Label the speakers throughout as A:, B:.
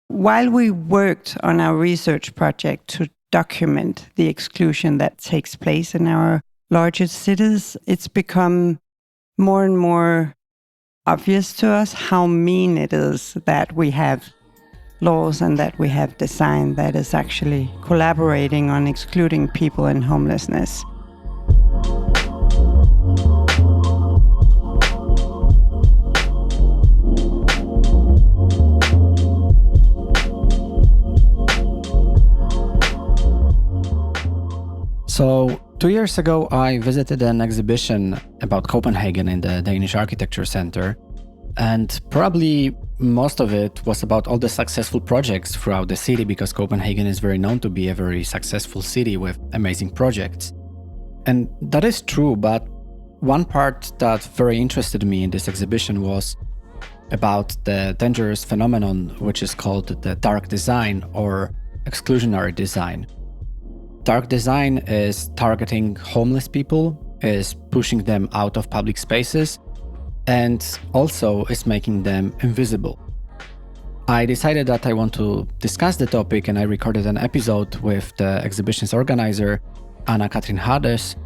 A: While we worked on our research project to document the exclusion that takes place in our largest cities, it's become more and more obvious to us how mean it is that we have laws and that we have design that is actually collaborating on excluding people in homelessness.
B: So 2 years ago, I visited an exhibition about Copenhagen in the Danish Architecture Center. And probably most of it was about all the successful projects throughout the city, because Copenhagen is very known to be a very successful city with amazing projects. And that is true, but one part that very interested me in this exhibition was about the dangerous phenomenon which is called the dark design or exclusionary design. Dark design is targeting homeless people, is pushing them out of public spaces, and also is making them invisible. I decided that I want to discuss the topic, and I recorded an episode with the exhibition's organizer, Anna-Katrin Hades,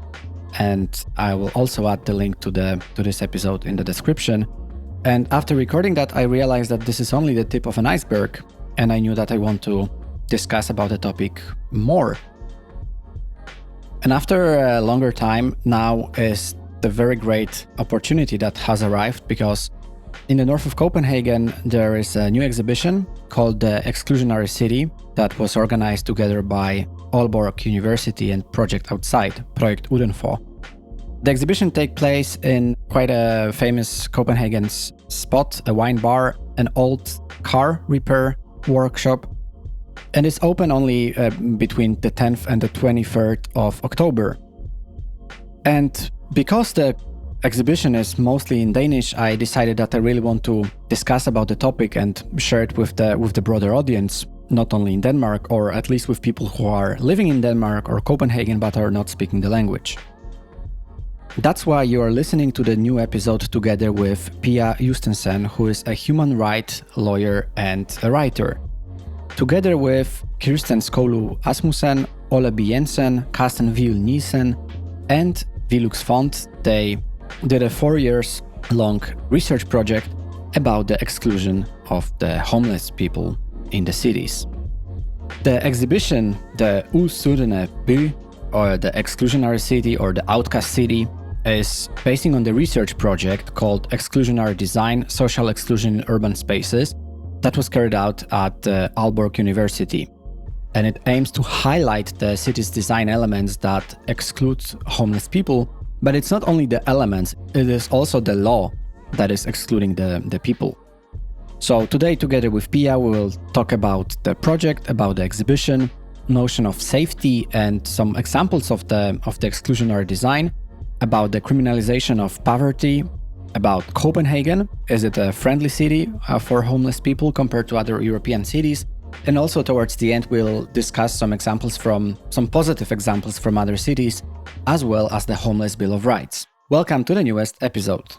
B: and I will also add the link to this episode in the description. And after recording that, I realized that this is only the tip of an iceberg, and I knew that I want to discuss about the topic more. And after a longer time, now is the very great opportunity that has arrived, because in the north of Copenhagen, there is a new exhibition called the Exclusionary City that was organized together by Aalborg University and Project Outside, Project Udenfor. The exhibition takes place in quite a famous Copenhagen spot, a wine bar, an old car repair workshop, and it's open only between the 10th and the 23rd of October. And because the exhibition is mostly in Danish, I decided that I really want to discuss about the topic and share it with the broader audience, not only in Denmark, or at least with people who are living in Denmark or Copenhagen but are not speaking the language. That's why you are listening to the new episode together with Pia Justesen, who is a human rights lawyer and a writer. Together with Kirsten Skovlund Asmussen, Ole B. Jensen, Carsten Hvid Nielsen, and Velux Fonden, they did a 4 years long research project about the exclusion of the homeless people in the cities. The exhibition, the Usudne by, or the Exclusionary City or the Outcast City, is basing on the research project called Exclusionary Design, Social Exclusion in Urban Spaces, that was carried out at Aalborg University. And it aims to highlight the city's design elements that exclude homeless people, but it's not only the elements, it is also the law that is excluding the people. So today, together with Pia, we will talk about the project, about the exhibition, notion of safety, and some examples of the exclusionary design, about the criminalization of poverty, about Copenhagen, is it a friendly city for homeless people compared to other European cities? And also towards the end, we'll discuss some positive examples from other cities, as well as the Homeless Bill of Rights. Welcome to the newest episode.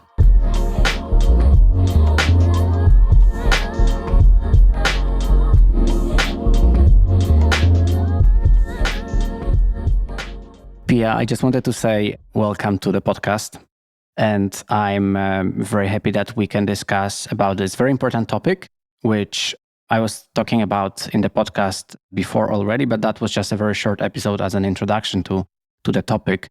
B: Pia, I just wanted to say welcome to the podcast. And I'm very happy that we can discuss about this very important topic, which I was talking about in the podcast before already, but that was just a very short episode as an introduction to the topic.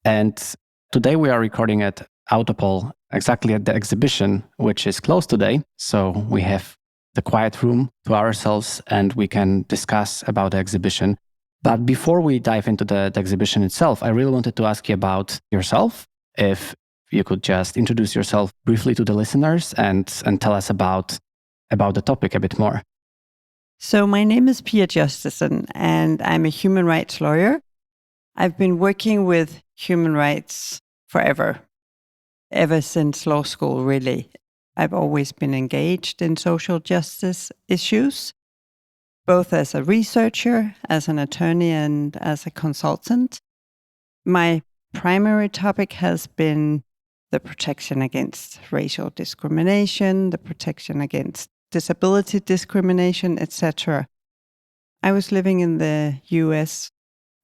B: And today we are recording at Autopol, exactly at the exhibition, which is closed today. So we have the quiet room to ourselves and we can discuss about the exhibition. But before we dive into the exhibition itself, I really wanted to ask you about yourself. If you could just introduce yourself briefly to the listeners and tell us about the topic a bit more.
A: So my name is Pia Justesen, and I'm a human rights lawyer. I've been working with human rights forever, ever since law school, really. I've always been engaged in social justice issues, both as a researcher, as an attorney, and as a consultant. My primary topic has been the protection against racial discrimination, the protection against disability discrimination, etc. I was living in the US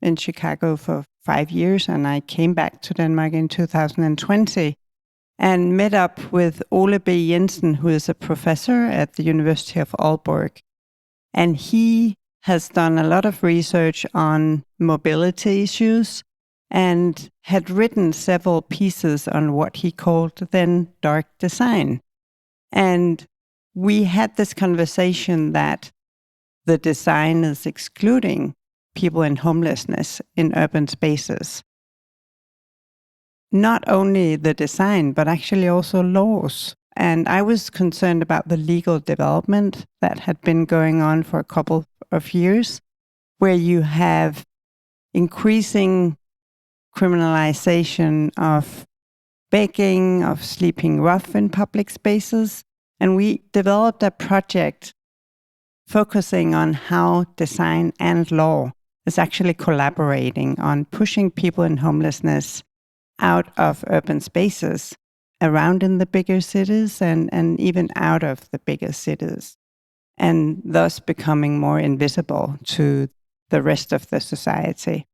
A: in Chicago for 5 years, and I came back to Denmark in 2020 and met up with Ole B. Jensen, who is a professor at the University of Aalborg. And he has done a lot of research on mobility issues and had written several pieces on what he called then dark design. And we had this conversation that the design is excluding people in homelessness in urban spaces. Not only the design, but actually also laws. And I was concerned about the legal development that had been going on for a couple of years, where you have increasing criminalization of begging, of sleeping rough in public spaces. And we developed a project focusing on how design and law is actually collaborating on pushing people in homelessness out of urban spaces around in the bigger cities and even out of the bigger cities, and thus becoming more invisible to the rest of the society.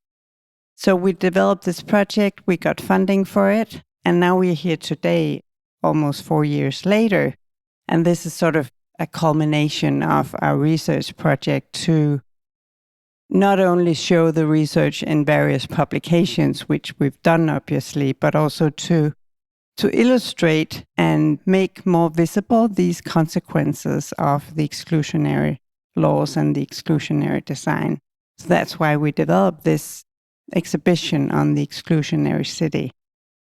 A: So we developed this project, we got funding for it, and now we're here today, almost 4 years later. And this is sort of a culmination of our research project to not only show the research in various publications, which we've done obviously, but also to illustrate and make more visible these consequences of the exclusionary laws and the exclusionary design. So that's why we developed this exhibition on the Exclusionary City.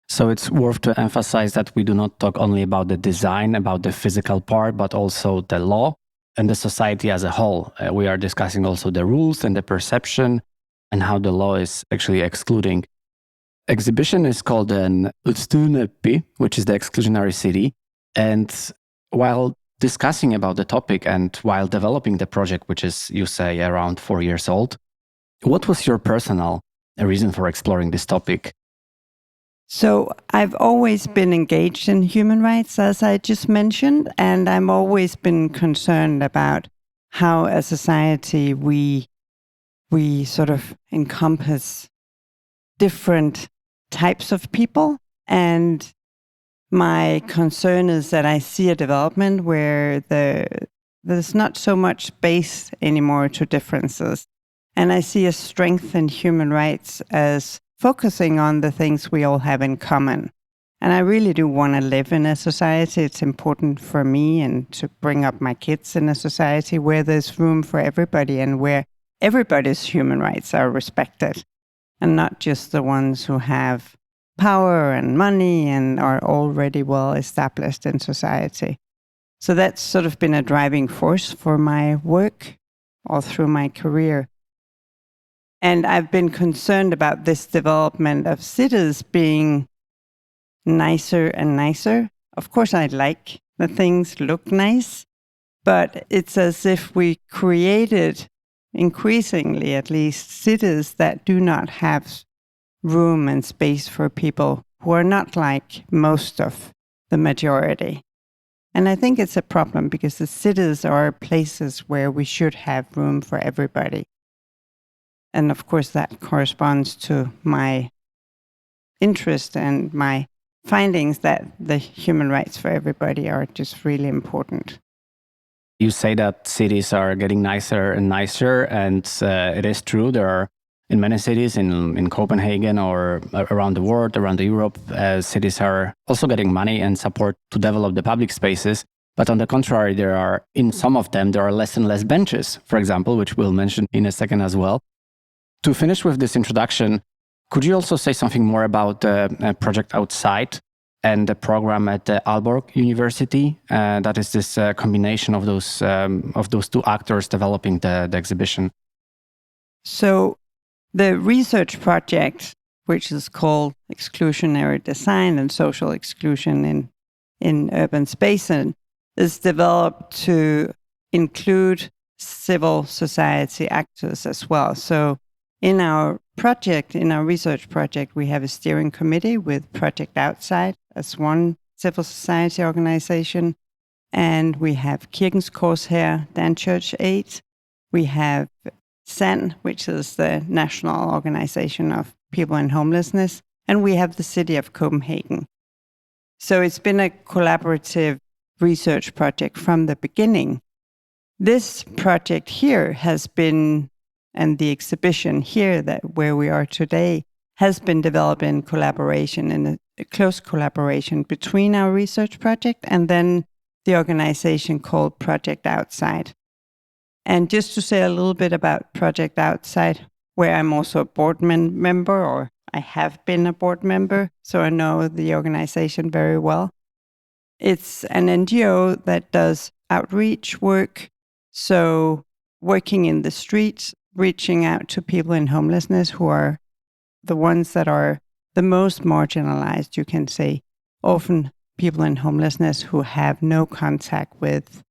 B: So it's worth to emphasize that we do not talk only about the design, about the physical part, but also the law and the society as a whole. We are discussing also the rules and the perception and how the law is actually excluding. Exhibition is called an Exclusionary City, which is the Exclusionary City. And while discussing about the topic and while developing the project, which is, you say, around 4 years old, what was your personal reason for exploring this topic?
A: So I've always been engaged in human rights, as I just mentioned, and I've always been concerned about how as a society we sort of encompass different types of people. And my concern is that I see a development where there's not so much space anymore to differences. And I see a strength in human rights as focusing on the things we all have in common. And I really do want to live in a society. It's important for me and to bring up my kids in a society where there's room for everybody and where everybody's human rights are respected and not just the ones who have power and money and are already well established in society. So that's sort of been a driving force for my work all through my career. And I've been concerned about this development of cities being nicer and nicer. Of course, I like that things look nice, but it's as if we created, increasingly at least, cities that do not have room and space for people who are not like most of the majority. And I think it's a problem because the cities are places where we should have room for everybody. And of course, that corresponds to my interest and my findings that the human rights for everybody are just really important.
B: You say that cities are getting nicer and nicer, and it is true. There are, in many cities, in Copenhagen or around the world, around Europe, cities are also getting money and support to develop the public spaces. But on the contrary, in some of them, there are less and less benches, for example, which we'll mention in a second as well. To finish with this introduction, could you also say something more about the project outside and the program at the Aalborg University? That is this combination of those two actors developing the exhibition.
A: So the research project, which is called Exclusionary Design and Social Exclusion in Urban Spaces, is developed to include civil society actors as well. So in our research project, we have a steering committee with Project Outside as one civil society organization. and we have Kirkens Korshær, Dan Church Aid. We have SAN, which is the National Organization of People in Homelessness, and we have the City of Copenhagen. So it's been a collaborative research project from the beginning. This project here has been, and the exhibition here where we are today, has been developed in collaboration, in a close collaboration between our research project and then the organization called Project Outside. And just to say a little bit about Project Outside, where I'm also a board member, or I have been a board member, so I know the organization very well. It's an NGO that does outreach work, so working in the streets, reaching out to people in homelessness who are the ones that are the most marginalized, you can say. Often people in homelessness who have no contact with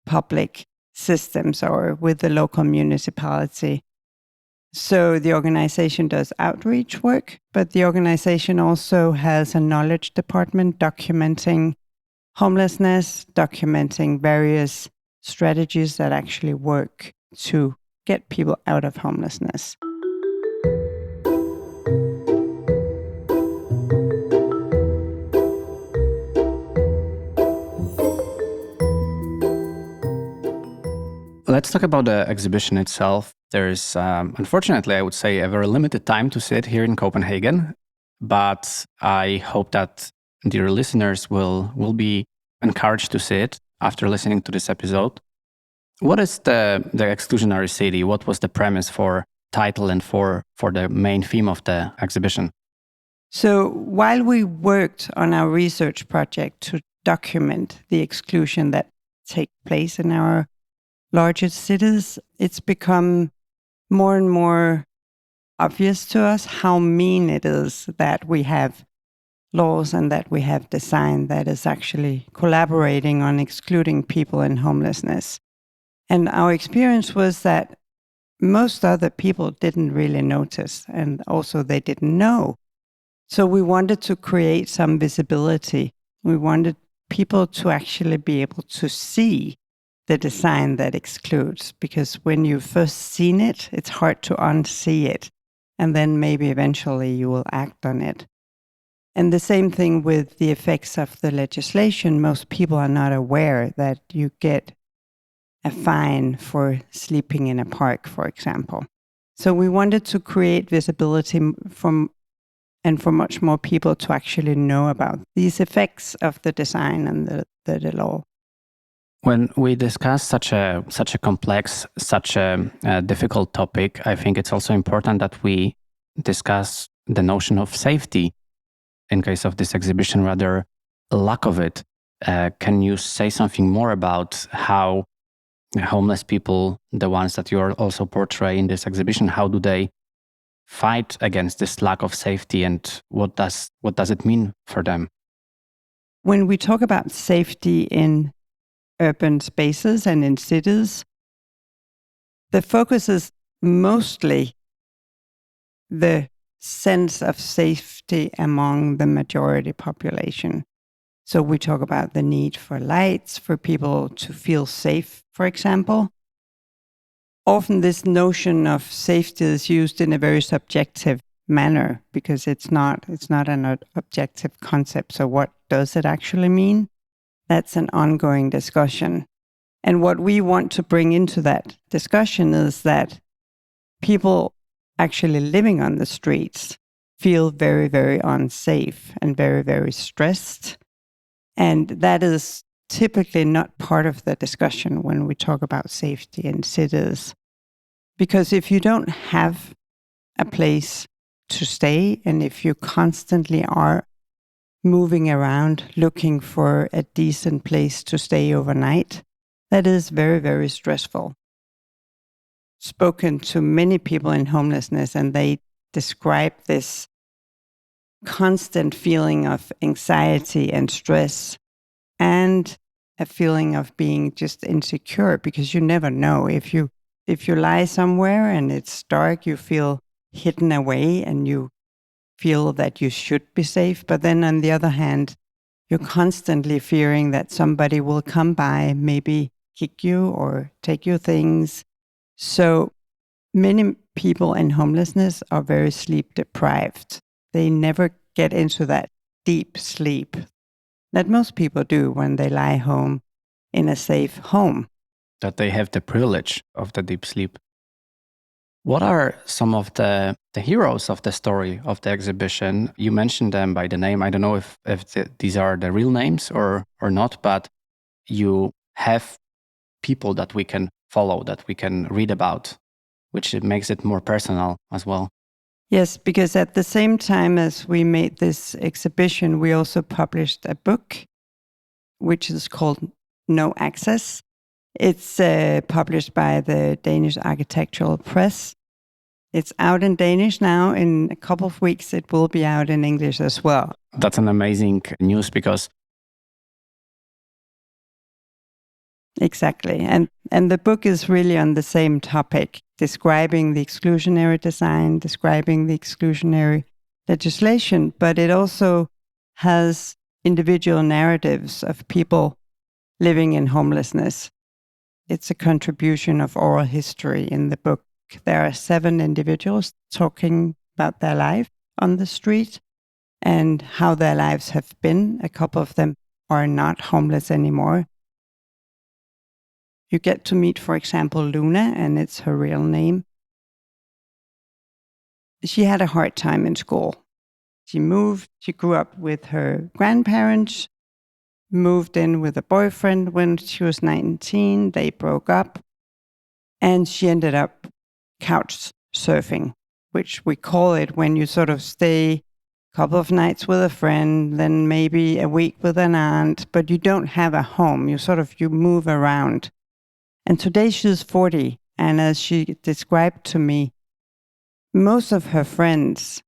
A: public systems or with the local municipality. So the organization does outreach work, but the organization also has a knowledge department documenting homelessness, documenting various strategies that actually work to get people out of homelessness.
B: Let's talk about the exhibition itself. There's, unfortunately, I would say, a very limited time to sit here in Copenhagen, but I hope that dear listeners will be encouraged to sit after listening to this episode. What is the Exclusionary City? What was the premise for title and for the main theme of the exhibition?
A: So while we worked on our research project to document the exclusion that takes place in our largest cities, it's become more and more obvious to us how mean it is that we have laws and that we have design that is actually collaborating on excluding people in homelessness. And our experience was that most other people didn't really notice, and also they didn't know. So we wanted to create some visibility. We wanted people to actually be able to see the design that excludes, because when you've first seen it, it's hard to unsee it. And then maybe eventually you will act on it. And the same thing with the effects of the legislation. Most people are not aware that you get a fine for sleeping in a park, for example. So we wanted to create visibility for much more people to actually know about these effects of the design and the law.
B: When we discuss such a complex, such a difficult topic, I think it's also important that we discuss the notion of safety. In case of this exhibition, rather lack of it. Can you say something more about how homeless people, the ones that you also portray in this exhibition, how do they fight against this lack of safety, and what does it mean for them?
A: When we talk about safety in urban spaces and in cities, the focus is mostly the sense of safety among the majority population. So we talk about the need for lights, for people to feel safe, for example. Often this notion of safety is used in a very subjective manner because it's not an objective concept. So what does it actually mean? That's an ongoing discussion. And what we want to bring into that discussion is that people actually living on the streets feel very, very unsafe and very, very stressed. And that is typically not part of the discussion when we talk about safety in cities. Because if you don't have a place to stay, and if you constantly are moving around looking for a decent place to stay overnight, that is very, very stressful. Spoken to many people in homelessness, and they describe this constant feeling of anxiety and stress and a feeling of being just insecure, because you never know. If you lie somewhere and it's dark, you feel hidden away and you feel that you should be safe. But then on the other hand, You're constantly fearing that somebody will come by, maybe kick you or take your things. So many people in homelessness are very sleep deprived. They never get into that deep sleep that most people do when they lie home in a safe home.
B: That they have the privilege of the deep sleep. What are some of the heroes of the story of the exhibition? You mentioned them by the name. I don't know if these are the real names or not, but you have people that we can follow, that we can read about, which makes it more personal as well.
A: Yes, because at the same time as we made this exhibition, we also published a book, which is called No Access. It's published by the Danish Architectural Press. It's out in Danish now. In a couple of weeks, it will be out in English as well.
B: That's an amazing news because...
A: Exactly. And the book is really on the same topic, describing the exclusionary design, describing the exclusionary legislation, but it also has individual narratives of people living in homelessness. It's a contribution of oral history in the book. There are 7 individuals talking about their life on the street and how their lives have been. A couple of them are not homeless anymore. You get to meet, for example, Luna, and it's her real name. She had a hard time in school. She grew up with her grandparents, moved in with a boyfriend when she was 19. They broke up, and she ended up couch surfing, which we call it when you sort of stay a couple of nights with a friend, then maybe a week with an aunt, but you don't have a home. You move around. And today she's 40, and as she described to me, most of her friends,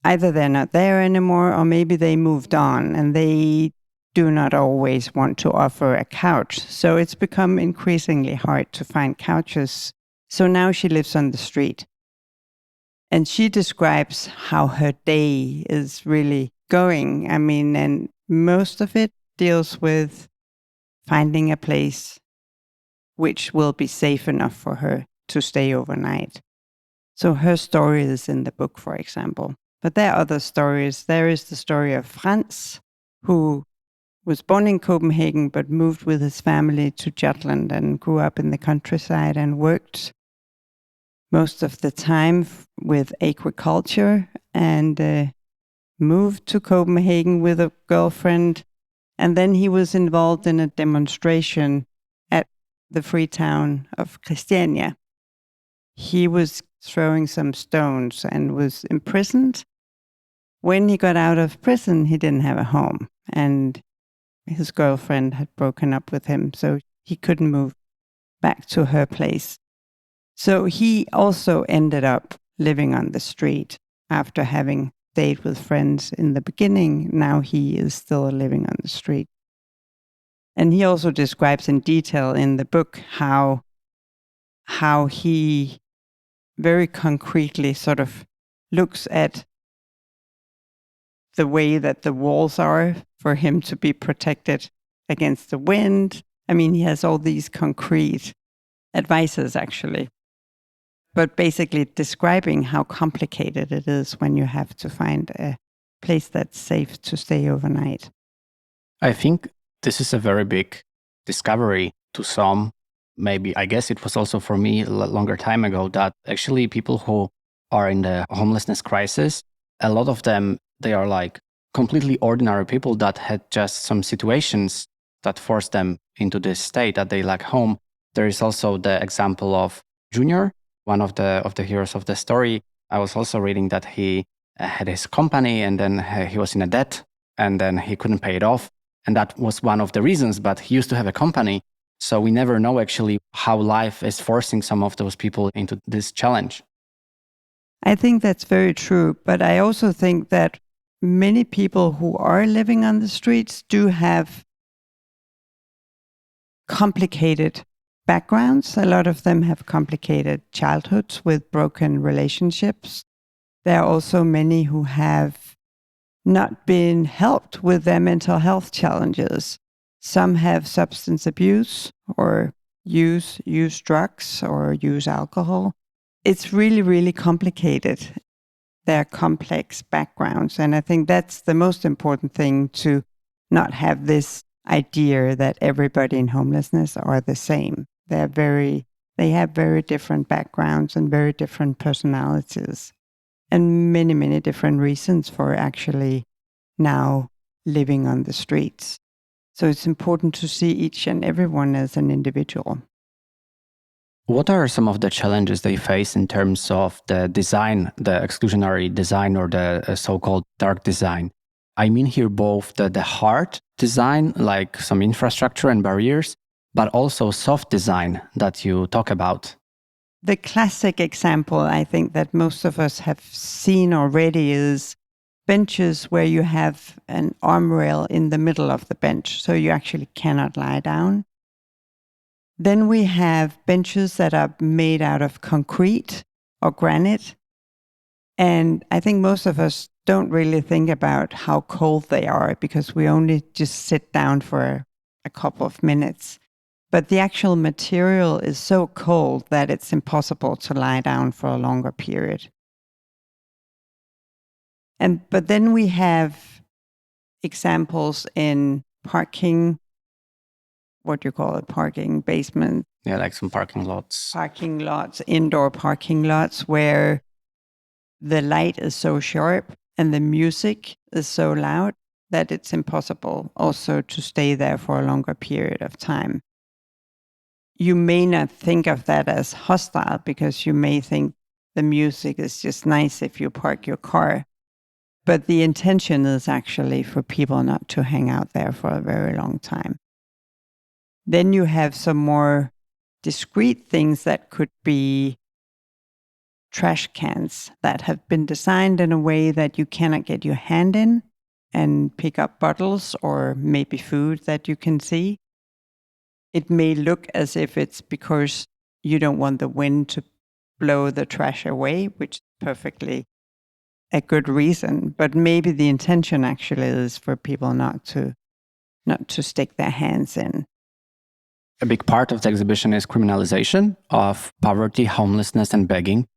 A: either they're not there anymore or maybe they moved on and they do not always want to offer a couch. So it's become increasingly hard to find couches. So now she lives on the street. And she describes how her day is really going. I mean, and most of it deals with finding a place which will be safe enough for her to stay overnight. So her story is in the book, for example. But there are other stories. There is the story of Frans, who was born in Copenhagen but moved with his family to Jutland and grew up in the countryside and worked most of the time with agriculture and moved to Copenhagen with a girlfriend. And then he was involved in a demonstration at the free town of Christiania. He was throwing some stones and was imprisoned. When he got out of prison, he didn't have a home, and his girlfriend had broken up with him, so he couldn't move back to her place. So he also ended up living on the street after having stayed with friends in the beginning. Now he is still living on the street. And he also describes in detail in the book how he very concretely sort of looks at the way that the walls are for him to be protected against the wind. I mean, he has all these concrete advices, actually. But basically describing how complicated it is when you have to find a place that's safe to stay overnight.
B: I think this is a very big discovery to some. Maybe, I guess it was also for me a longer time ago, that actually people who are in the homelessness crisis, a lot of them, they are like completely ordinary people that had just some situations that forced them into this state that they lack home. There is also the example of Junior, one of the heroes of the story. I was also reading that he had his company and then he was in a debt and then he couldn't pay it off. And that was one of the reasons, but he used to have a company. So we never know actually how life is forcing some of those people into this challenge.
A: I think that's very true. But I also think that many people who are living on the streets do have complicated backgrounds. A lot of them have complicated childhoods with broken relationships. There are also many who have not been helped with their mental health challenges. Some have substance abuse or use drugs or use alcohol. It's really, really complicated, their complex backgrounds. And I think that's the most important thing, to not have this idea that everybody in homelessness are the same. They have very different backgrounds and very different personalities, and many, many different reasons for actually now living on the streets. So it's important to see each and everyone as an individual.
B: What are some of the challenges they face in terms of the design, the exclusionary design, or the so-called dark design? I mean here both the hard design, like some infrastructure and barriers, but also soft design that you talk about.
A: The classic example I think that most of us have seen already is benches where you have an arm rail in the middle of the bench, so you actually cannot lie down. Then we have benches that are made out of concrete or granite. And I think most of us don't really think about how cold they are, because we only just sit down for a couple of minutes. But the actual material is so cold that it's impossible to lie down for a longer period. But then we have examples in parking, what do you call it, parking basement.
B: Yeah, like some parking lots.
A: Parking lots, indoor parking lots, where the light is so sharp and the music is so loud that it's impossible also to stay there for a longer period of time. You may not think of that as hostile, because you may think the music is just nice if you park your car. But the intention is actually for people not to hang out there for a very long time. Then you have some more discrete things that could be trash cans that have been designed in a way that you cannot get your hand in and pick up bottles or maybe food that you can see. It may look as if it's because you don't want the wind to blow the trash away, which is perfectly a good reason, but maybe the intention actually is for people not to stick their hands in.
B: A big part of the exhibition is criminalization of poverty, homelessness, and begging.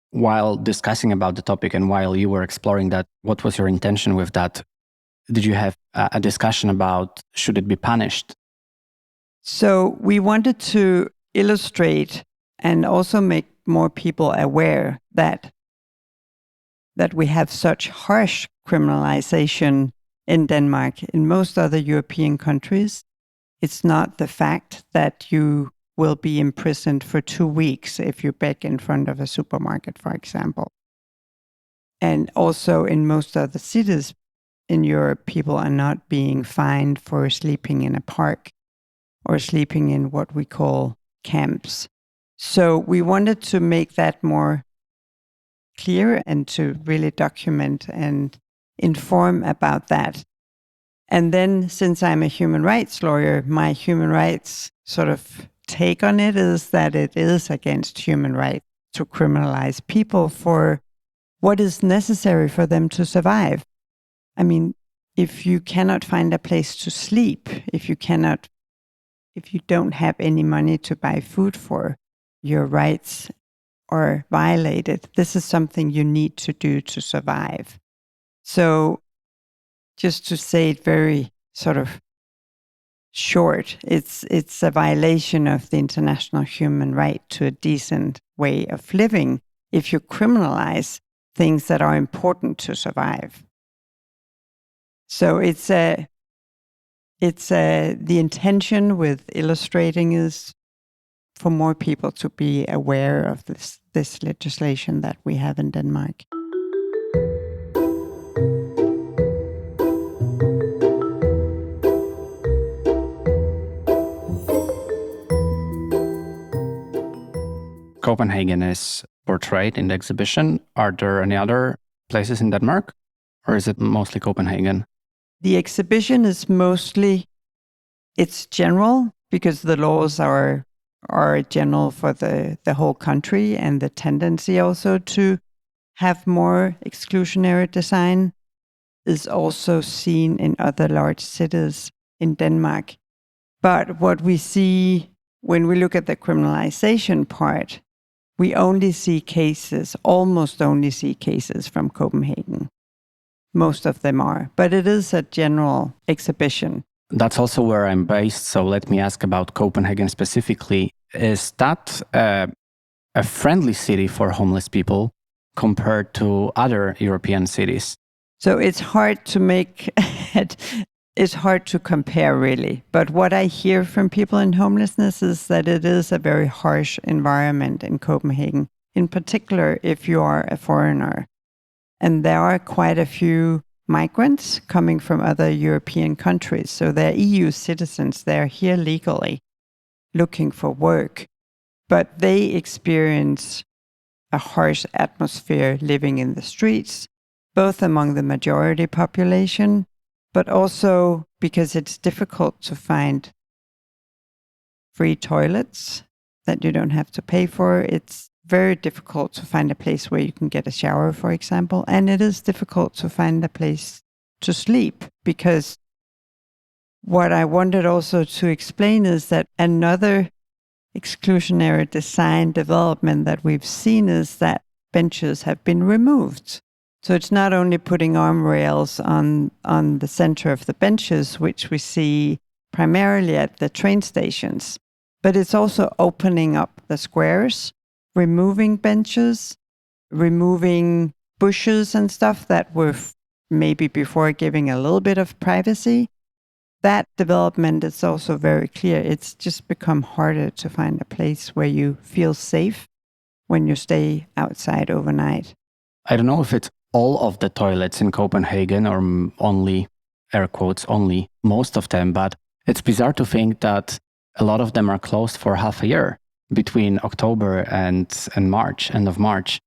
B: While discussing about the topic and while you were exploring that, what was your intention with that? Did you have a discussion about should it be punished?
A: So we wanted to illustrate and also make more people aware that we have such harsh criminalization in Denmark. In most other European countries, it's not the fact that you will be imprisoned for 2 weeks if you beg in front of a supermarket, for example. And also in most other cities in Europe, people are not being fined for sleeping in a park or sleeping in what we call camps. So we wanted to make that more clear and to really document and inform about that. And then, since I'm a human rights lawyer, my human rights sort of take on it is that it is against human rights to criminalize people for what is necessary for them to survive. I mean, if you cannot find a place to sleep, if you don't have any money to buy food for, your rights are violated. This is something you need to do to survive. So just to say it very sort of short, it's a violation of the international human right to a decent way of living if you criminalize things that are important to survive. So the intention with illustrating is for more people to be aware of this legislation that we have in Denmark.
B: Copenhagen is portrayed in the exhibition. Are there any other places in Denmark, or is it mostly Copenhagen?
A: The exhibition is it's general, because the laws are general for the whole country, and the tendency also to have more exclusionary design. is also seen in other large cities in Denmark. But what we see when we look at the criminalization part, we almost only see cases from Copenhagen. Most of them are, but it is a general exhibition.
B: That's also where I'm based, so let me ask about Copenhagen specifically. Is that a friendly city for homeless people compared to other European cities?
A: So it's hard to make it's hard to compare really. But what I hear from people in homelessness is that it is a very harsh environment in Copenhagen, in particular if you are a foreigner. And there are quite a few migrants coming from other European countries. So they're EU citizens. They're here legally looking for work. But they experience a harsh atmosphere living in the streets, both among the majority population, but also because it's difficult to find free toilets that you don't have to pay for. It's very difficult to find a place where you can get a shower, for example. And it is difficult to find a place to sleep, because what I wanted also to explain is that another exclusionary design development that we've seen is that benches have been removed. So it's not only putting arm rails on the center of the benches, which we see primarily at the train stations, but it's also opening up the squares, removing benches, removing bushes and stuff that were maybe before giving a little bit of privacy. That development is also very clear. It's just become harder to find a place where you feel safe when you stay outside overnight.
B: I don't know if it's all of the toilets in Copenhagen or only, air quotes, only most of them, but it's bizarre to think that a lot of them are closed for half a year between October and March, end of March,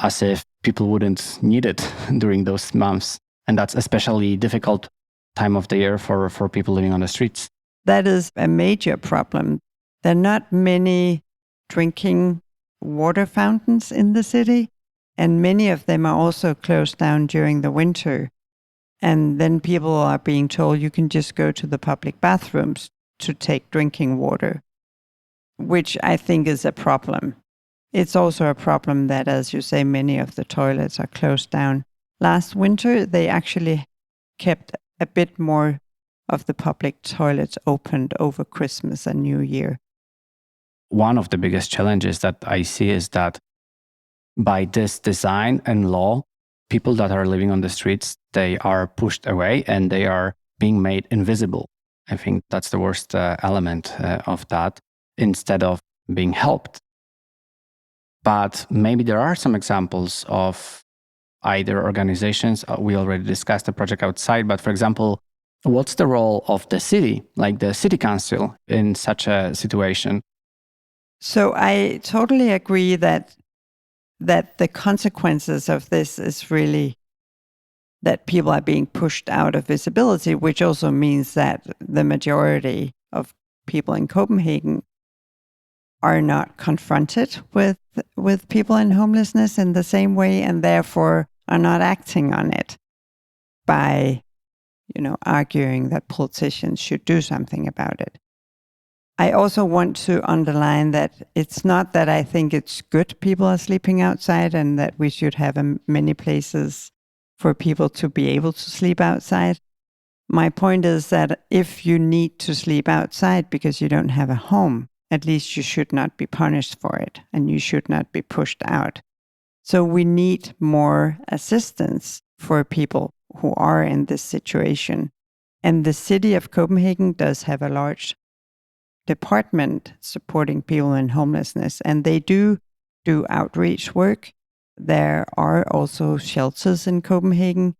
B: as if people wouldn't need it during those months. And that's especially difficult time of the year for people living on the streets.
A: That is a major problem. There are not many drinking water fountains in the city, and many of them are also closed down during the winter. And then people are being told you can just go to the public bathrooms to take drinking water, which I think is a problem. It's also a problem that, as you say, many of the toilets are closed down. Last winter, they actually kept a bit more of the public toilets opened over Christmas and New Year.
B: One of the biggest challenges that I see is that by this design and law, people that are living on the streets, they are pushed away and they are being made invisible. I think that's the worst element of that, instead of being helped. But maybe there are some examples of either organizations, we already discussed the project outside, but for example, what's the role of the city, like the city council, in such a situation?
A: So I totally agree that the consequences of this is really that people are being pushed out of visibility, which also means that the majority of people in Copenhagen are not confronted with people in homelessness in the same way, and therefore are not acting on it by, arguing that politicians should do something about it. I also want to underline that it's not that I think it's good people are sleeping outside and that we should have many places for people to be able to sleep outside. My point is that if you need to sleep outside because you don't have a home, at least you should not be punished for it and you should not be pushed out. So we need more assistance for people who are in this situation. And the city of Copenhagen does have a large department supporting people in homelessness, and they do outreach work. There are also shelters in Copenhagen,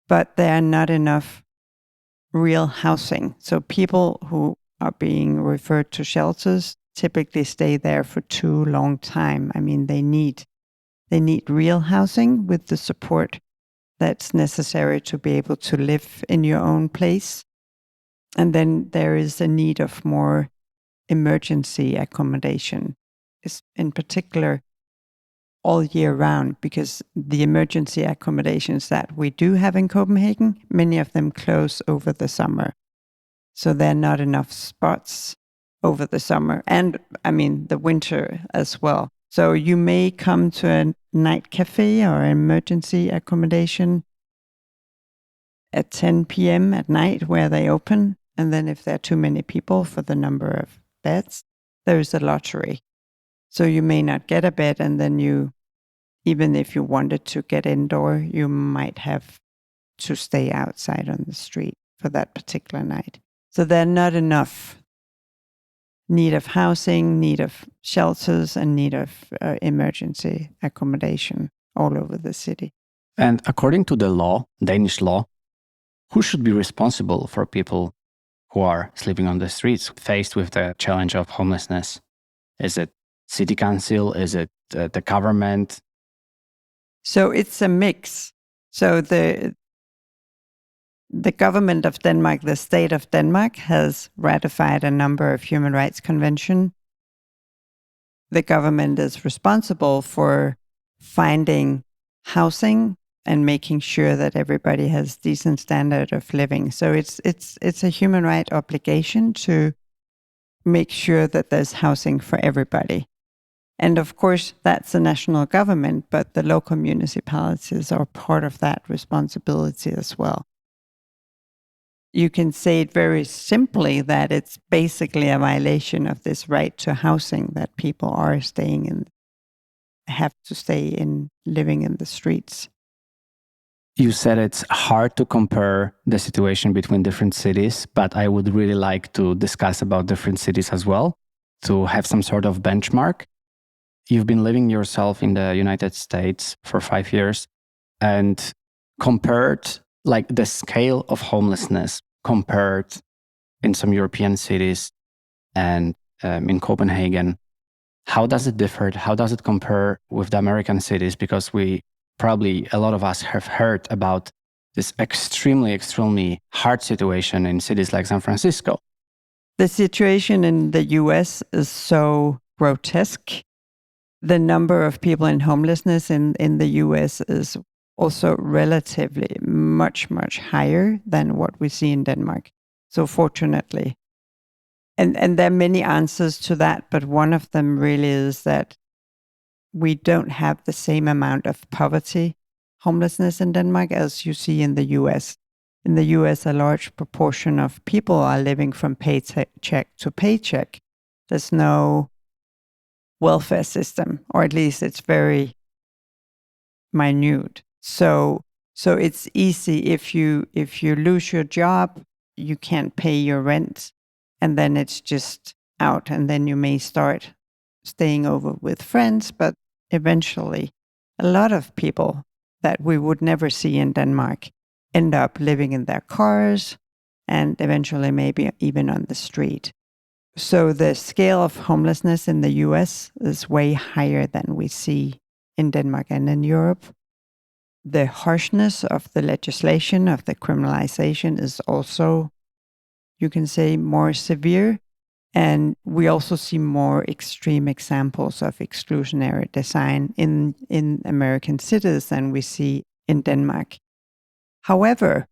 A: but there are not enough real housing. So people who are being referred to shelters typically stay there for too long time. I mean, they need real housing with the support that's necessary to be able to live in your own place. And then there is a need of more emergency accommodation. In particular, all year round, because the emergency accommodations that we do have in Copenhagen, many of them close over the summer. So there are not enough spots over the summer and, the winter as well. So you may come to a night cafe or emergency accommodation at 10 p.m. at night where they open. And then if there are too many people for the number of beds, there's a lottery. So you may not get a bed, and then even if you wanted to get indoor, you might have to stay outside on the street for that particular night. So there are not enough need of housing, need of shelters, and need of emergency accommodation all over the city.
B: And according to the law, Danish law, who should be responsible for people who are sleeping on the streets faced with the challenge of homelessness? Is it city council? Is it the government?
A: So it's a mix. So the government of Denmark, the state of Denmark, has ratified a number of human rights conventions. The government is responsible for finding housing and making sure that everybody has decent standard of living. So it's a human right obligation to make sure that there's housing for everybody. And of course, that's the national government, but the local municipalities are part of that responsibility as well. You can say it very simply that it's basically a violation of this right to housing that people are have to stay in, living in the streets.
B: You said it's hard to compare the situation between different cities, but I would really like to discuss about different cities as well, to have some sort of benchmark. You've been living yourself in the United States for 5 years, and compared like the scale of homelessness compared in some European cities and in Copenhagen, how does it differ? How does it compare with the American cities? Because probably a lot of us have heard about this extremely, extremely hard situation in cities like San Francisco.
A: The situation in the US is so grotesque. The number of people in homelessness in the US is also relatively much, much higher than what we see in Denmark. So fortunately. And there are many answers to that, but one of them really is that we don't have the same amount of poverty, homelessness in Denmark as you see in the US. In the US, a large proportion of people are living from paycheck to paycheck. There's no welfare system, or at least it's very minute. So it's easy if you lose your job, you can't pay your rent, and then it's just out, and then you may start staying over with friends, but eventually a lot of people that we would never see in Denmark end up living in their cars and eventually maybe even on the street. So the scale of homelessness in the US is way higher than we see in Denmark and in Europe. The harshness of the legislation, of the criminalization, is also, you can say, more severe. And we also see more extreme examples of exclusionary design in American cities than we see in Denmark. However,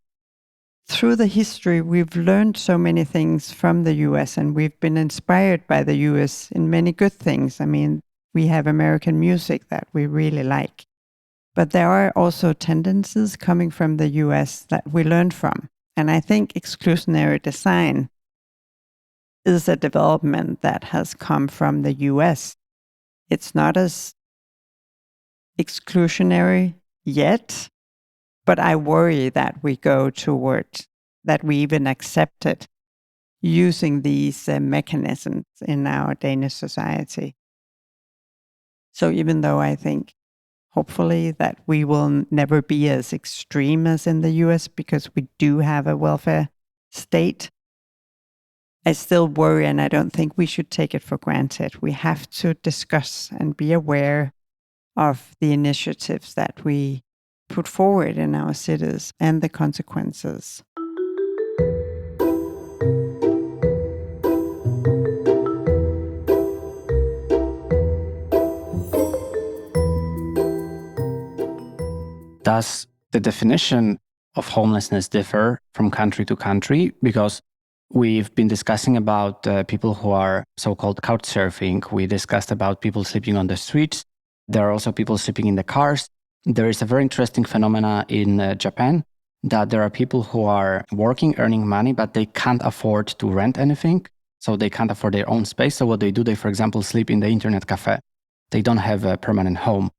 A: through the history, we've learned so many things from the US, and we've been inspired by the US in many good things. I mean, we have American music that we really like. But there are also tendencies coming from the US that we learned from. And I think exclusionary design is a development that has come from the US. It's not as exclusionary yet, but I worry that we go toward, that we even accept it using these mechanisms in our Danish society. So even though I think hopefully that we will never be as extreme as in the US because we do have a welfare state, I still worry, and I don't think we should take it for granted. We have to discuss and be aware of the initiatives that we put forward in our cities and the consequences.
B: Does the definition of homelessness differ from country to country? Because we've been discussing about people who are so-called couch surfing. We discussed about people sleeping on the streets. There are also people sleeping in the cars. There is a very interesting phenomena in Japan that there are people who are working, earning money, but they can't afford to rent anything. So they can't afford their own space. So what they do, they, for example, sleep in the internet cafe. They don't have a permanent home.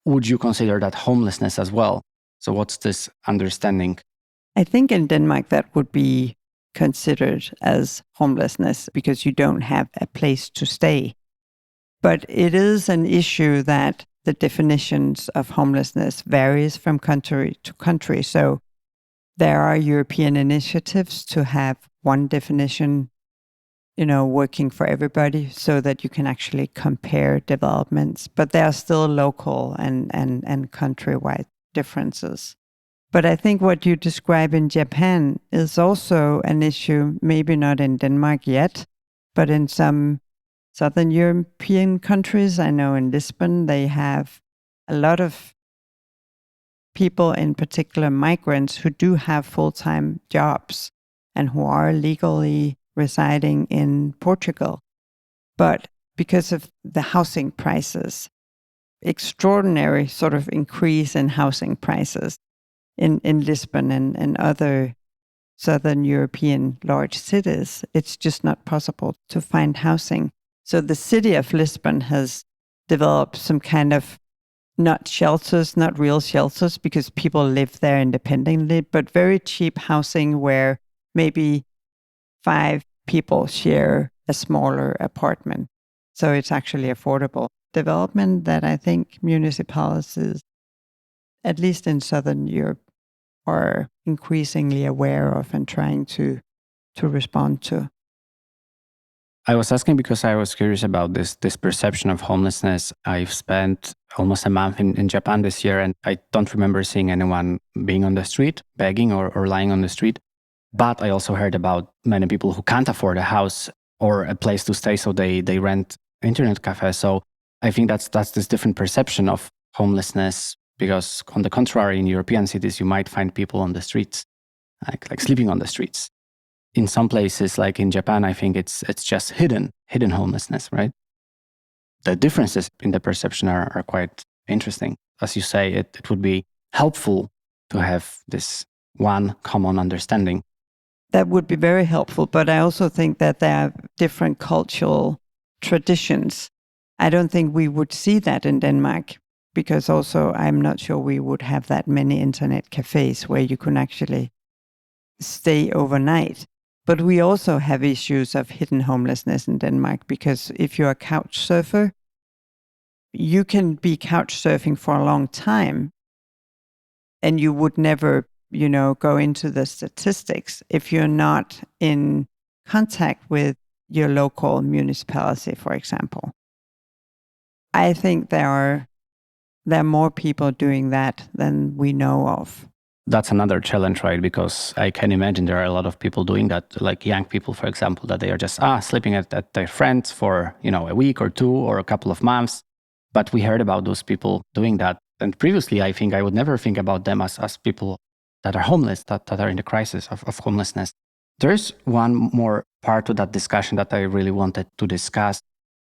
B: Would you consider that homelessness as well? So what's this understanding?
A: I think in Denmark that would be considered as homelessness because you don't have a place to stay. But it is an issue that the definitions of homelessness varies from country to country. So there are European initiatives to have one definition, working for everybody so that you can actually compare developments. But there are still local and countrywide differences. But I think what you describe in Japan is also an issue, maybe not in Denmark yet, but in some Southern European countries. I know in Lisbon, they have a lot of people, in particular migrants, who do have full-time jobs and who are legally residing in Portugal. But because of the housing prices, extraordinary sort of increase in housing prices in Lisbon and other Southern European large cities, it's just not possible to find housing. So the city of Lisbon has developed some kind of not shelters, not real shelters, because people live there independently, but very cheap housing where maybe 5 people share a smaller apartment. So it's actually affordable development that I think municipalities, at least in Southern Europe, are increasingly aware of and trying to respond to.
B: I was asking because I was curious about this perception of homelessness. I've spent almost a month in Japan this year, and I don't remember seeing anyone being on the street, begging or lying on the street. But I also heard about many people who can't afford a house or a place to stay, so they rent internet cafes. So I think that's this different perception of homelessness, because on the contrary, in European cities, you might find people on the streets, like sleeping on the streets. In some places, like in Japan, I think it's just hidden homelessness, right? The differences in the perception are quite interesting. As you say, it would be helpful to have this one common understanding.
A: That would be very helpful, but I also think that there are different cultural traditions. I don't think we would see that in Denmark, because also I'm not sure we would have that many internet cafes where you can actually stay overnight. But we also have issues of hidden homelessness in Denmark, because if you're a couch surfer, you can be couch surfing for a long time and you would never, go into the statistics if you're not in contact with your local municipality, for example. I think there are more people doing that than we know of.
B: That's another challenge, right? Because I can imagine there are a lot of people doing that, like young people, for example, that they are just sleeping at their friends for, a week or 2 or a couple of months. But we heard about those people doing that. And previously, I think I would never think about them as people that are homeless, that are in the crisis of homelessness. There's one more part to that discussion that I really wanted to discuss,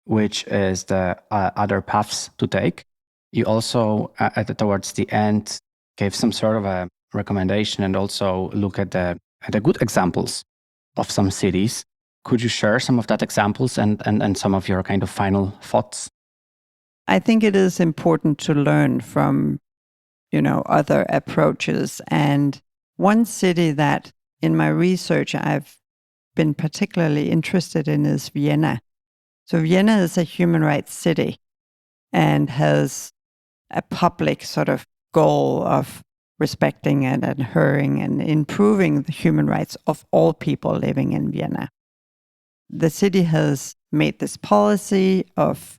B: which is the other paths to take. You also, towards the end, gave some sort of a recommendation and also look at the good examples of some cities. Could you share some of that examples and some of your kind of final thoughts?
A: I think it is important to learn from, other approaches. And one city that in my research I've been particularly interested in is Vienna. So Vienna is a human rights city and has a public sort of goal of respecting and adhering and improving the human rights of all people living in Vienna. The city has made this policy of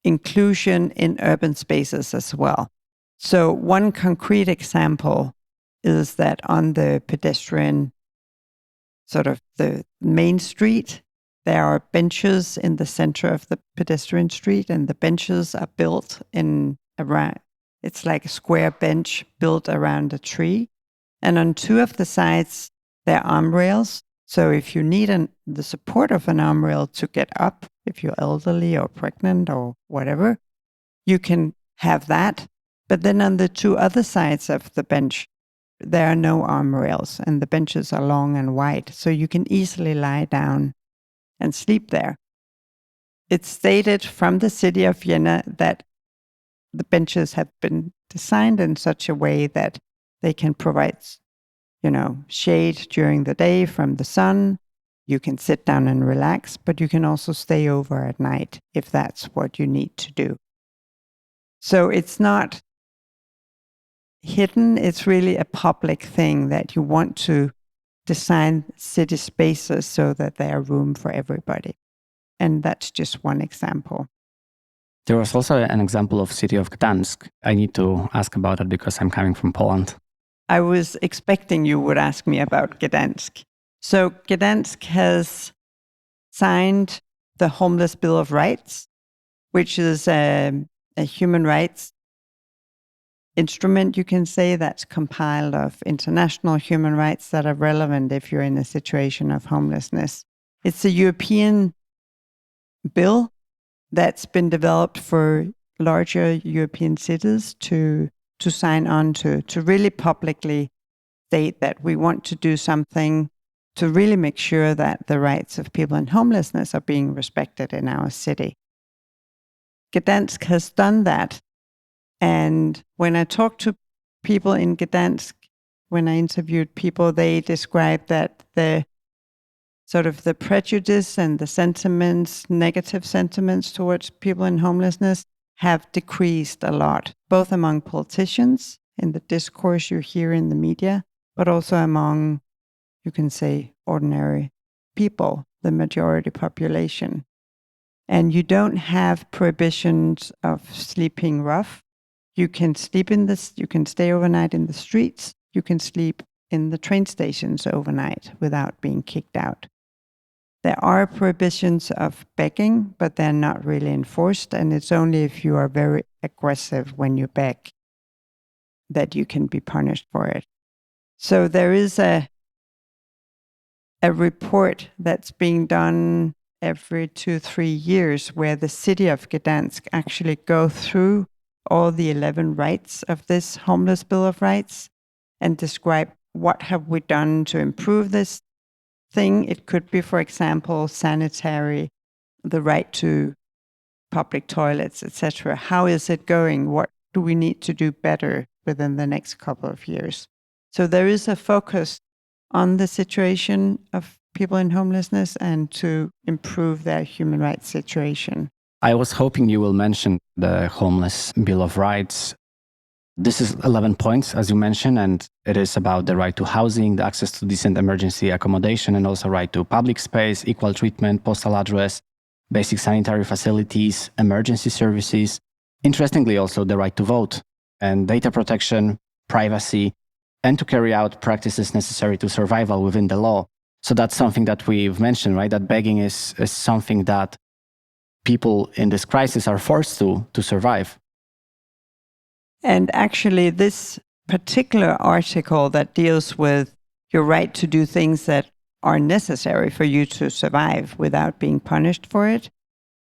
A: inclusion in urban spaces as well. So one concrete example is that on the pedestrian, sort of the main street, there are benches in the center of the pedestrian street, and the benches are built in It's like a square bench built around a tree. And on two of the sides, there are arm rails. So if you need the support of an arm rail to get up, if you're elderly or pregnant or whatever, you can have that. But then on the two other sides of the bench, there are no arm rails and the benches are long and wide. So you can easily lie down and sleep there. It's stated from the city of Vienna that the benches have been designed in such a way that they can provide, shade during the day from the sun. You can sit down and relax, but you can also stay over at night if that's what you need to do. So it's not hidden. It's really a public thing that you want to design city spaces so that there are room for everybody. And that's just one example.
B: There was also an example of city of Gdansk. I need to ask about it because I'm coming from Poland.
A: I was expecting you would ask me about Gdansk. So Gdansk has signed the Homeless Bill of Rights, which is a human rights instrument, you can say, that's compiled of international human rights that are relevant if you're in a situation of homelessness. It's a European bill that's been developed for larger European cities to sign on to really publicly state that we want to do something to really make sure that the rights of people in homelessness are being respected in our city. Gdansk has done that. And when I talked to people in Gdansk, when I interviewed people, they described that the prejudice and the sentiments, negative sentiments towards people in homelessness have decreased a lot, both among politicians in the discourse you hear in the media, but also among, you can say, ordinary people, the majority population. And you don't have prohibitions of sleeping rough. You can sleep you can stay overnight in the streets. You can sleep in the train stations overnight without being kicked out. There are prohibitions of begging, but they're not really enforced. And it's only if you are very aggressive when you beg that you can be punished for it. So there is a report that's being done every 2-3 years where the city of Gdansk actually go through all the 11 rights of this Homeless Bill of Rights and describe what have we done to improve this thing. It could be, for example, sanitary, the right to public toilets, etc. How is it going? What do we need to do better within the next couple of years? So there is a focus on the situation of people in homelessness and to improve their human rights situation.
B: I was hoping you will mention the Homeless Bill of Rights. This is 11 points, as you mentioned, and it is about the right to housing, the access to decent emergency accommodation, and also right to public space, equal treatment, postal address, basic sanitary facilities, emergency services. Interestingly, also the right to vote and data protection, privacy, and to carry out practices necessary to survival within the law. So that's something that we've mentioned, right? That begging is something that people in this crisis are forced to survive.
A: And actually, this particular article that deals with your right to do things that are necessary for you to survive without being punished for it,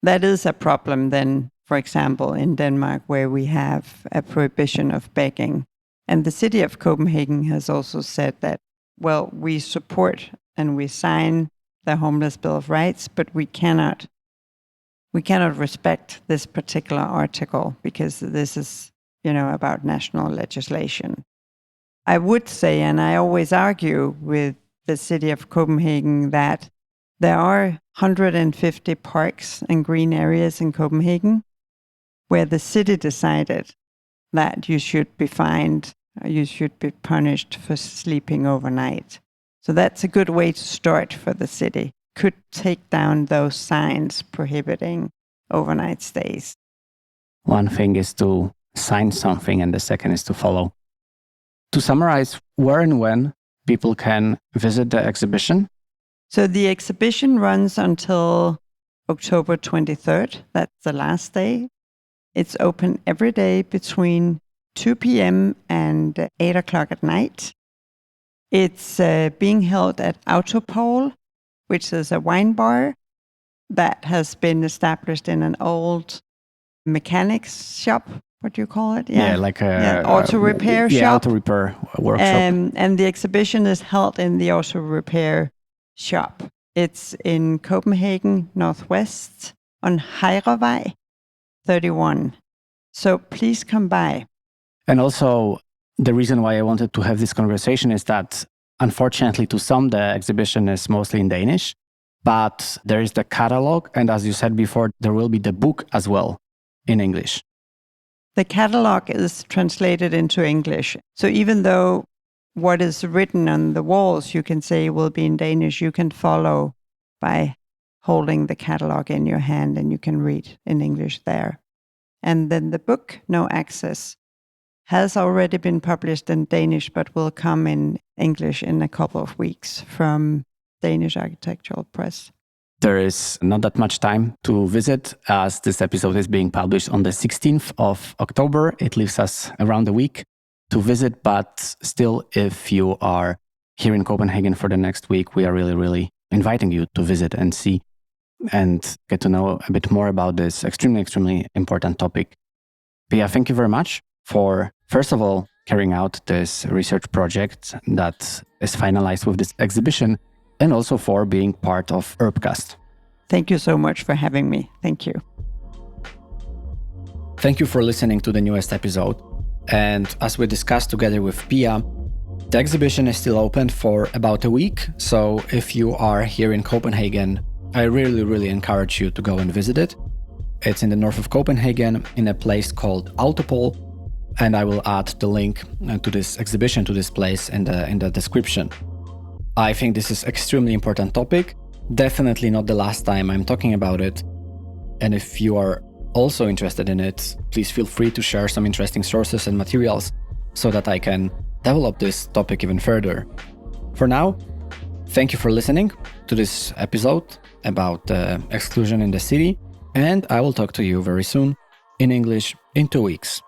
A: that is a problem then, for example, in Denmark, where we have a prohibition of begging. And the city of Copenhagen has also said that, well, we support and we sign the Homeless Bill of Rights, but we cannot respect this particular article because this is, about national legislation. I would say, and I always argue with the city of Copenhagen, that there are 150 parks and green areas in Copenhagen where the city decided that you should be fined, you should be punished for sleeping overnight. So that's a good way to start for the city. Could take down those signs prohibiting overnight stays.
B: One thing is to sign something, and the second is to follow. To summarize, where and when people can visit the exhibition?
A: So the exhibition runs until October 23rd. That's the last day. It's open every day between 2 p.m. and 8 o'clock at night. It's being held at Autopol, which is a wine bar that has been established in an old mechanics shop. What do you call it?
B: Like
A: auto repair shop.
B: Yeah, auto repair workshop.
A: And the exhibition is held in the auto repair shop. It's in Copenhagen, Northwest, on Heirevej 31. So please come by.
B: And also, the reason why I wanted to have this conversation is that, unfortunately, to some, the exhibition is mostly in Danish, but there is the catalog. And as you said before, there will be the book as well in English.
A: The catalog is translated into English. So even though what is written on the walls, you can say will be in Danish, you can follow by holding the catalog in your hand and you can read in English there. And then the book, No Access, has already been published in Danish, but will come in English in a couple of weeks from Danish Architectural Press.
B: There is not that much time to visit, as this episode is being published on the 16th of October. It leaves us around a week to visit, but still, if you are here in Copenhagen for the next week, we are really, really inviting you to visit and see and get to know a bit more about this extremely, extremely important topic. Pia, thank you very much for, first of all, carrying out this research project that is finalized with this exhibition, and also for being part of Urbcast.
A: Thank you so much for having me. Thank you.
B: Thank you for listening to the newest episode. And as we discussed together with Pia, the exhibition is still open for about a week. So if you are here in Copenhagen, I really, really encourage you to go and visit it. It's in the north of Copenhagen in a place called Autopol. And I will add the link to this exhibition, to this place in the description. I think this is extremely important topic. Definitely not the last time I'm talking about it. And if you are also interested in it, please feel free to share some interesting sources and materials so that I can develop this topic even further. For now, thank you for listening to this episode about exclusion in the city, and I will talk to you very soon in English in 2 weeks.